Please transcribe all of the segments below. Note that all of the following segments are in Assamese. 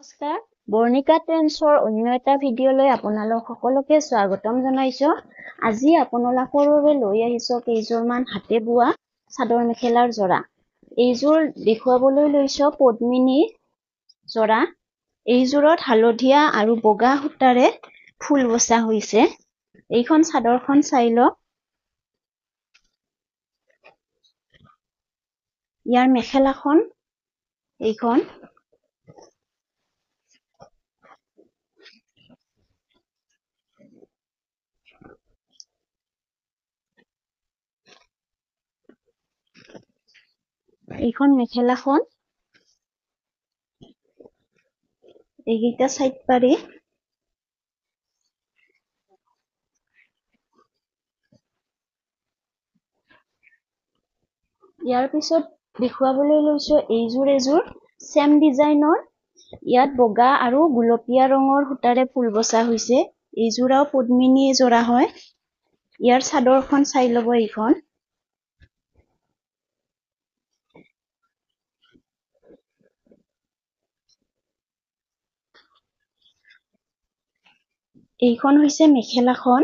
নমস্কাৰ, বৰ্ণিকা ট্ৰেন্ডছৰ অন্য এটা ভিডিঅ'লৈ আপোনালোক সকলোকে স্বাগতম জনাইছো। আজি আপোনালোকৰ বাবে লৈ আহিছো কেইযোৰমান হাতে বোৱা চাদৰ মেখেলাৰ জোৰা। এইযোৰ দেখুৱাবলৈ লৈছো পদ্মিনী জোৰা। এইযোৰত হালধীয়া আৰু বগা সূতাৰে ফুল বচা হৈছে। এইখন চাদৰখন চাই লওক। ইয়াৰ মেখেলাখন এইখন। এইখন মেখেলাখন এইকেইটা সাইড পাৰি ইয়াৰ পিছত দেখুৱাবলৈ লৈছো এইযোৰ এযোৰ সেম ডিজাইনৰ। ইয়াত বগা আৰু গুলপীয়া ৰঙৰ সূতাৰে ফুল বচা হৈছে। এইযোৰাও পদ্মিনী জোৰা হয়। ইয়াৰ চাদৰখন চাই ল'ব। এইখন এইখন হৈছে মেখেলাখন।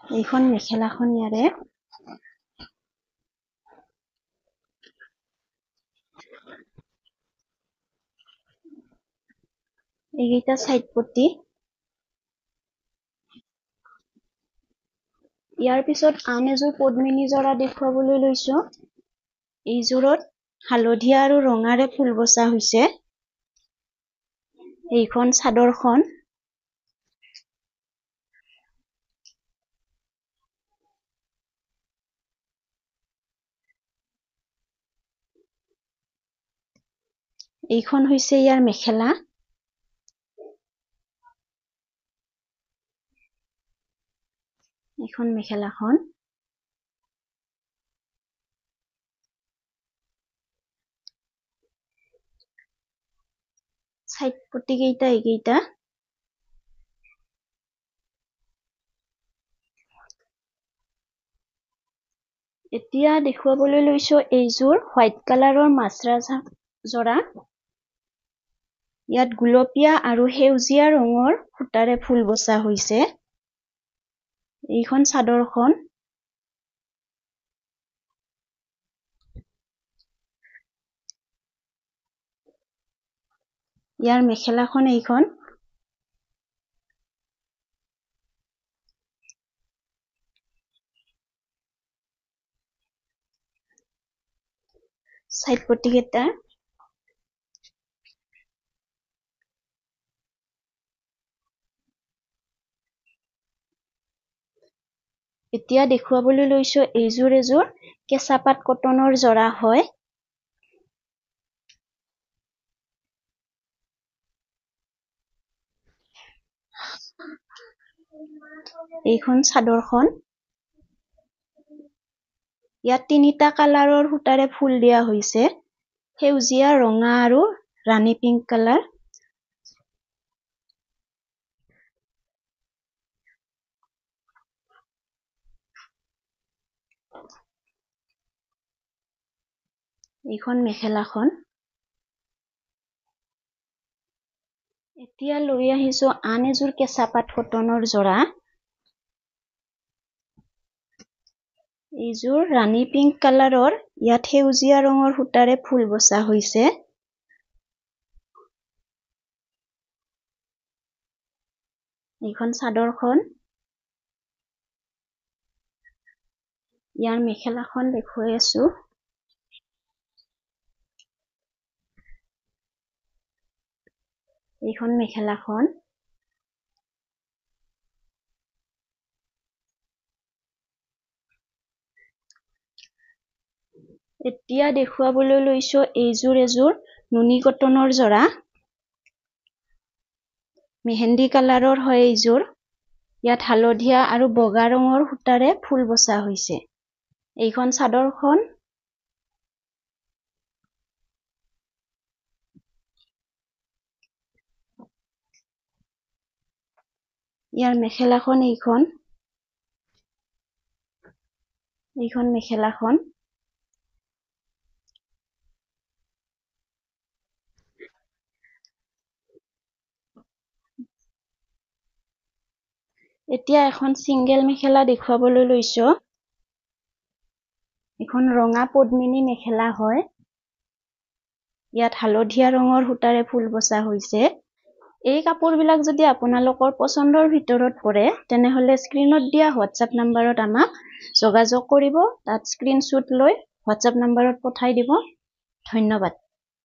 এইখন মেখেলাখন ইয়াৰে। এইকেইটা সাইড পটি। ইয়াৰ পিছত আন এযোৰ পদ্মিনী জোৰা দেখুৱাবলৈ লৈছো। এইযোৰত হালধীয়া আৰু ৰঙাৰে ফুল বচা হৈছে। এইখন চাদৰখন। এইখন হৈছে ইয়াৰ মেখেলা। এইখন মেখেলাখন। সাইড পটি কেইটা এইকেইটা। এতিয়া দেখুৱাবলৈ লৈছো এইযোৰ হোৱাইট কালাৰৰ মাছৰাজ জোৰা। ইয়াত গুলপীয়া আৰু সেউজীয়া ৰঙৰ সূতাৰে ফুল বচা হৈছে। এইখন চাদৰখন। ইয়াৰ মেখেলাখন এইখন। সাইড পটি কেইটা। এতিয়া দেখুৱাবলৈ লৈছো এইযোৰ এযোৰ কেঁচা পাট কটনৰ জোৰা হয়। এইখন চাদৰখন। ইয়াত তিনিটা কালাৰৰ সূতাৰে ফুল দিয়া হৈছে। সেউজীয়া, ৰঙা আৰু ৰাণী পিংক কালাৰ। এইখন মেখেলাখন। এতিয়া লৈ আহিছো আন এযোৰ কেঁচা পাট কটনৰ জোৰা। এইযোৰ ৰাণী পিংক কালাৰৰ। ইয়াত সেউজীয়া ৰঙৰ সূতাৰে ফুল বচা হৈছে। এইখন চাদৰখন। ইয়াৰ মেখেলাখন দেখুৱাই আছো। এইখন মেখেলাখন। এতিয়া দেখুৱাবলৈ লৈছো এইযোৰ এযোৰ নুনী কটনৰ জোৰা। মেহেন্দি কালাৰৰ হয় এইযোৰ। ইয়াত হালধীয়া আৰু বগা ৰঙৰ সূতাৰে ফুল বচা হৈছে। এইখন চাদৰখন। ইয়াৰ মেখেলাখন এইখন মেখেলাখন এতিয়া এখন সিঙ্গেল মেখেলা দেখুৱাবলৈ লৈছো এখন ৰঙা পদ্মিনী মেখেলা হয় ইয়াত হালধীয়া ৰঙৰ সূতাৰে ফুল বসা হৈছে এই কাপোৰবিলাক যদি আপোনালোকৰ পছন্দৰ ভিতৰত পৰে তেনেহলে স্ক্ৰিনত দিয়া WhatsApp নম্বৰত আমাক যোগাযোগ কৰিব তাত স্ক্ৰিনশ্বট লৈ WhatsApp নম্বৰত পঠাই দিব ধন্যবাদ